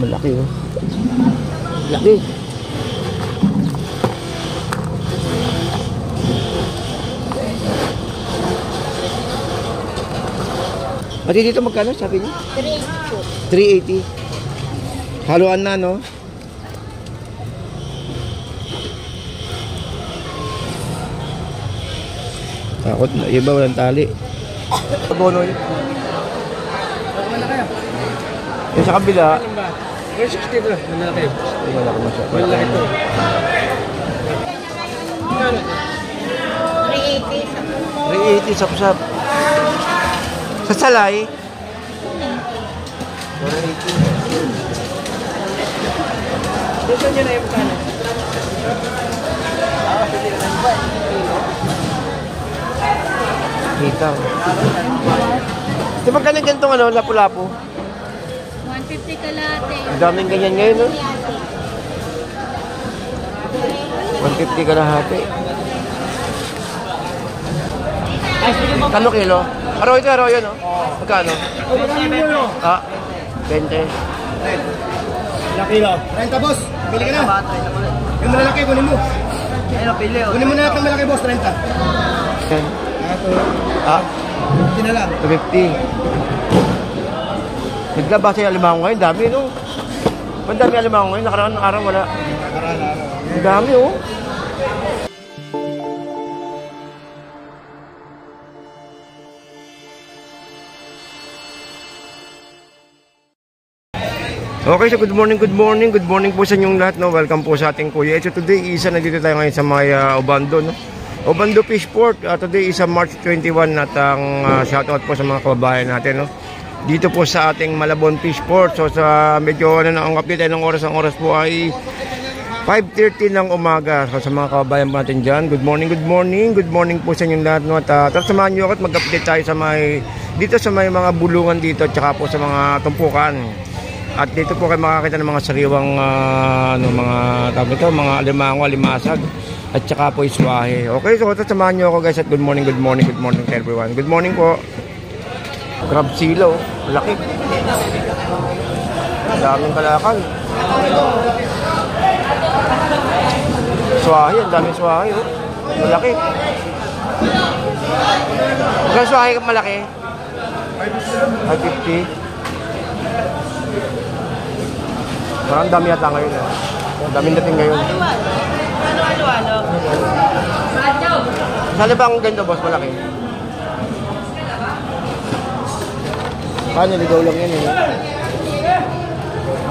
malaki oh. Laki. Pati dito magkano sabi niyo? 380. 380. Haluan na no? Takot na, iba walang tali. Bono yun. Wala kayo? Yung sa kabila. 360 to. Wala kayo? Wala ko masya. Wala ito. 380 sap-sap. Sa salay. 480. Dito nyo na yung kano. Kita. Di ba ganun ganitong ano, lapu-lapu? 150 kalate. Ang daming ganyan ngayon, no? 150 kalahati. Kano kilo? Aroy ito, aroy yun, no? Magkano? Ah, 20. Ilang kilo? 30 boss. Pili ka na. Yung malalaki, kunin mo. Kunin mo na natin malaki boss, 30. Yan. Ah, 50 na lang. 250. Naglaba siya alimango ngayon, dami, no? Ang dami alimango ngayon, nakaraan ng araw, wala. Ang dami, oh. Okay, so good morning po sa inyong lahat, no? Welcome po sa ating Kuya. So today, nandito tayo ngayon sa may Obando, no? Obando Fishport. Today is March 21 at ang shoutout po sa mga kababayan natin, no? Dito po sa ating Malabon Fishport. So sa medyo ang update ng oras, ang oras po ay 5:30 ng umaga. So sa mga kababayan natin dyan, good morning po sa inyong lahat, no? At samahan nyo ako at mag-update tayo sa dito sa may mga bulungan dito at saka po sa mga tumpukan. At dito po kayo makakita ng mga sariwang mga tawag ito, mga alimango, alimasag at saka po iswahe. Okay, so samahan nyo ako guys at good morning to everyone. Good morning po. Crab silo, laki. Daming kalakal. Swahe, ang daming swahe, oh. Malaki. Magkano swahe ka malaki? 550. Parang dami yata ngayon, eh. Daming dating ngayon. Saan ba ang ganito, boss? Malaki? Paano? Ligaw lang yan, eh.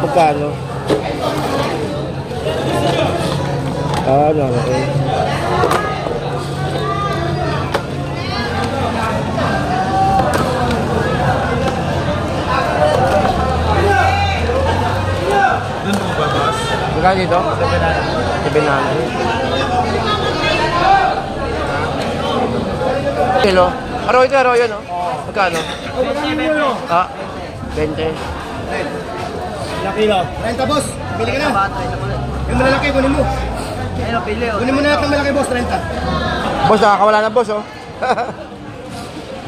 Magkano? Okay. Magkano dito? 700. Kilo? Aroy ito, aroy yun, no? Magkano? Ah, 20. Ilang kilo? 30 boss. Pili ka na. Yung malalaki, kunin mo. Kunin mo na natin malaki boss, 30. Boss, nakakawala na boss, oh.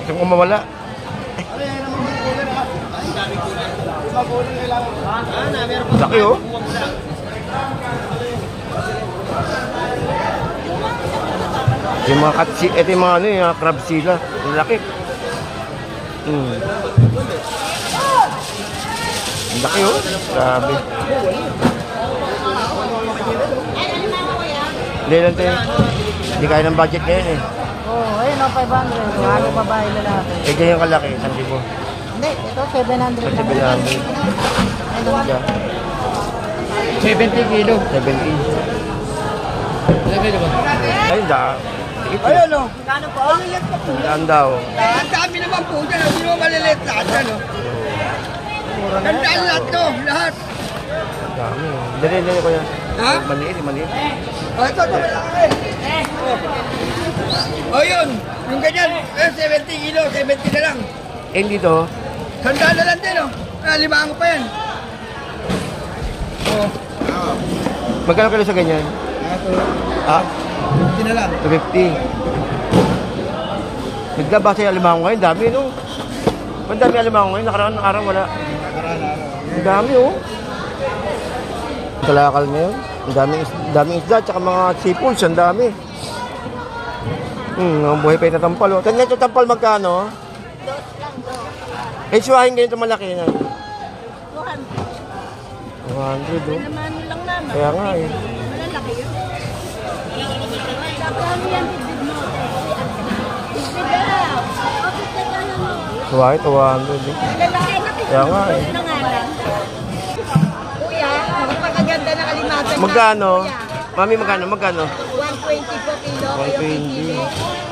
Gusto kong mawala. Laki, oh. Yung mga katsi, ito yung mga ano, yung crab sila. Yung laki. Laki, oh. Grabe. Hindi lang tayo. Hindi kaya ng budget ngayon, eh. Oo, ayun o, 500. Ano babae lalaki? Eh, ganyan kalaki, 1,000. Hindi, ito 700 lang. 70 kilo. 70. Ayun da. Ayun o. Kano po? Saan daw? Ang dami naman po dyan. Hindi mo malilit lahat yan o. Tandaan lahat to. Lahat. Dami. Dali ko yan. Ha? Maliit. O ito. Malaki. O yun. Yung ganyan. 70 kilo. 70 na lang. Eh, dito. Tandaan na lang din o. Limango pa yan. O. Magkano kilo sa ganyan? Ah? 50 na lang. 250. Naglaba siya alimango ngayon, dami, no? Ang dami alimango ngayon, nakaraan ng araw, wala. Ang dami, oh. Kalakal ngayon. Ang daming isda, tsaka mga seafoods, ang dami. Ang buhay pa yung natampal. Oh. Ganyan ito tampal magkano? Eh, suwahin ganito malaki na. 200, oh. Naman lang naman. Kaya nga eh. Malalaki yun. Kami yan, bibig mo. Bibig daw. Bakit ka na naman? Suwahin, 200 eh. Malalaki na. Kaya nga eh. Ano nga lang? Kuya, magpakaganda ng alimatan. Magkano? Mami, magkano? Magkano? 120 po kilo. 120.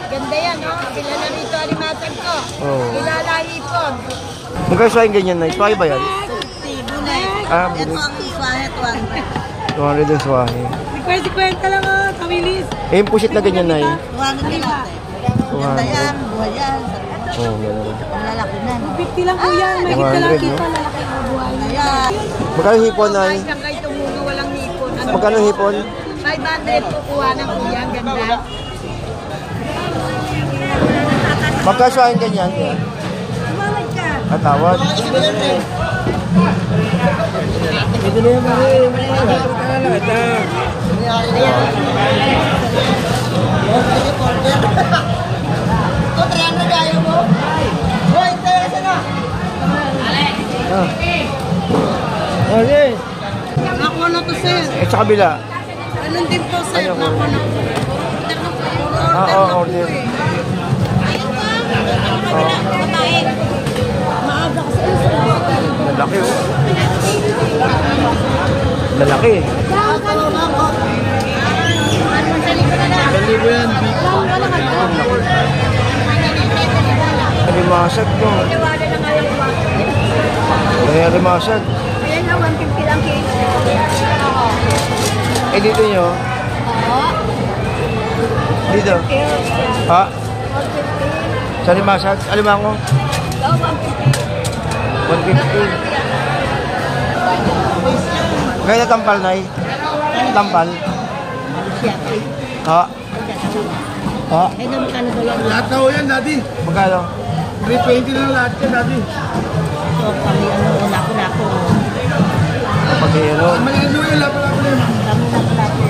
Ganda yan, no? Bila na rito alimatan ko. Oo. Kilala ipon. Magkano suwahin ganyan na? Suwahin ba yan? Ah, Ito bulit. ang iswahe, 200 yung suwahin. Kwenta lang, oh. Kawilis. Eh, yung pusit na ganyan na eh. 200 ka lang. 200. Buhay yan. Oo, gano'n. Malalaki na, no? 50 lang po yan. May 200, no? Lalaki ang buhay. Ayan. Magkano hipon na eh? Hanggang kayo tumulo, walang hipon. Ano? Magkano hipon? 500 po kuha ng kuya. Ang ganda. Magkano suwahin ganyan? Tumawad ka. Atawad. Ito, 300 ayaw mo? Hoy, tayo sa na. Okay. Nakuha na to, sir. Eh, sa kabila. Ganun din po, sir. Ano? Nakuha na to. Order. Maaga kasi. Lalaki oh. Lalaki. Balibo yan. Alimasag mo. Kaya alimasag. Ayan na, 150 lang kilo. Eh, dito nyo. Dito. Ha? Sa alimasag? Alimango? 150. Kaya tampal na eh. Tampal. Ha? Ha? Eh, na magkano ba yan? Lahat na ho yan, Daddy. Magkano? 320 na lang lahat yan, Daddy. So, kami ano, lako-lako. Pati ano? Maliit mo yun, lahat na yun. Kami lako-lako.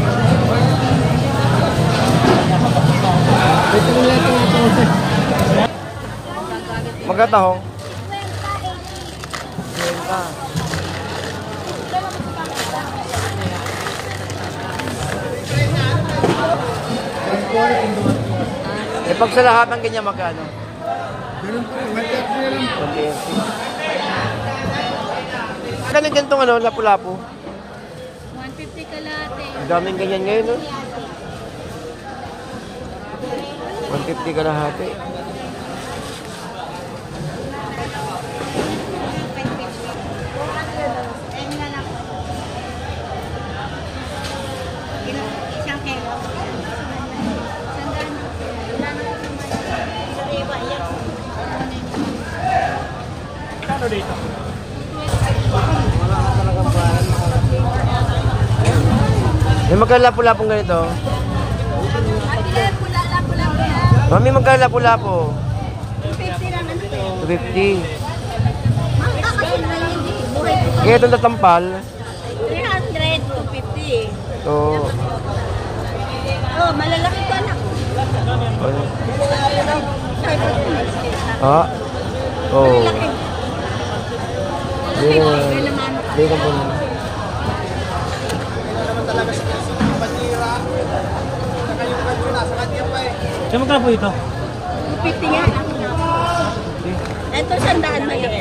Magkatahong? Eh, pag sa lahat ng ganyan, magkano? Ganun po, 130 na lang. 120. Magkano ganitong ano, lapu-lapu? 150 kalate. Ang daming ganyan ngayon, no? 150 kalahati. Isang kilo. May magkano lapu-lapong ganito? Mami, magkano lapu-lapo? 250 lang ano to. 250. Kasi na hindi. Buhay ko. Kaya itong tatampal, 300 to 50. ito, Oh, malalaki ko anak. ano? Sabi ko, Ah? Oo. Oh. malaki. Hindi naman. Kaya naman. Hindi ka po. Kaya magkano po ito? 250 nga. Ito, 100 na yun.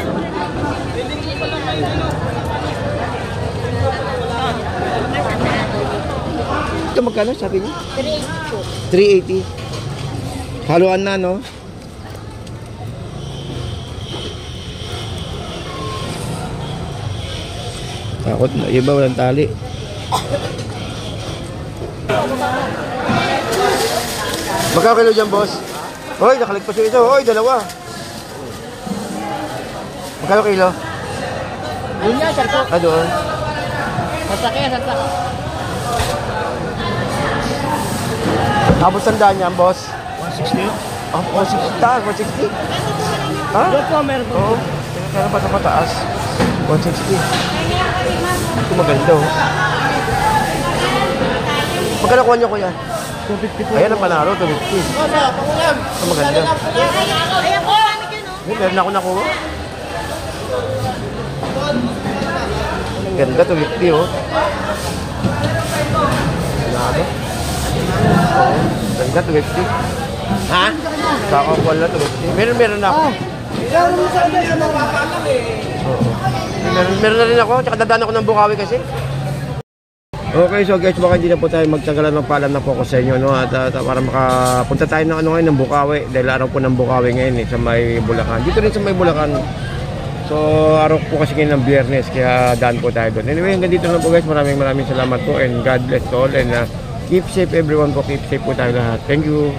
Ito magkano sabi niyo? 380 po. 380. Haluan na, no? Takot na. Iba walang tali. Magkano kilo dyan, boss? Hoy, nakaligpas yung ito. Hoy, dalawa. Magkano kilo? Yun yan, sir po. Ah, doon. Sasakyan, sasakyan. Tapos tandaan niya, boss. 160? Oh, 160. Taas, 160. Ha? Ito po, meron po. Oo. Kaya pa sa pataas. 160. Ito maganda, oh. Magkano kuha niyo, kuya? 250 po. Ayan ang panalo, 250. Ang maganda. Ayan po, kami dyan, oh. Meron ako nakuha. Ang ganda, 250, oh. Panalo. Ganda, 250. Ha? Kakakuha lang, 250. Meron ako. Oo. Meron na rin ako, tsaka dadaan ako ng Bukawi kasi. Okay, so guys, baka hindi na po tayo magtagalan ng paalam na po ako sa inyo, no? At para makapunta tayo ng ano ngayon, ng Bukawi. Dahil araw po ng Bukawi ngayon, sa may Bulacan. Dito rin sa may Bulacan. So, araw po kasi ngayon ng Biyernes, kaya daan po tayo doon. Anyway, hanggang dito lang po guys. Maraming salamat po and God bless to all. And keep safe everyone po. Keep safe po tayo lahat. Thank you.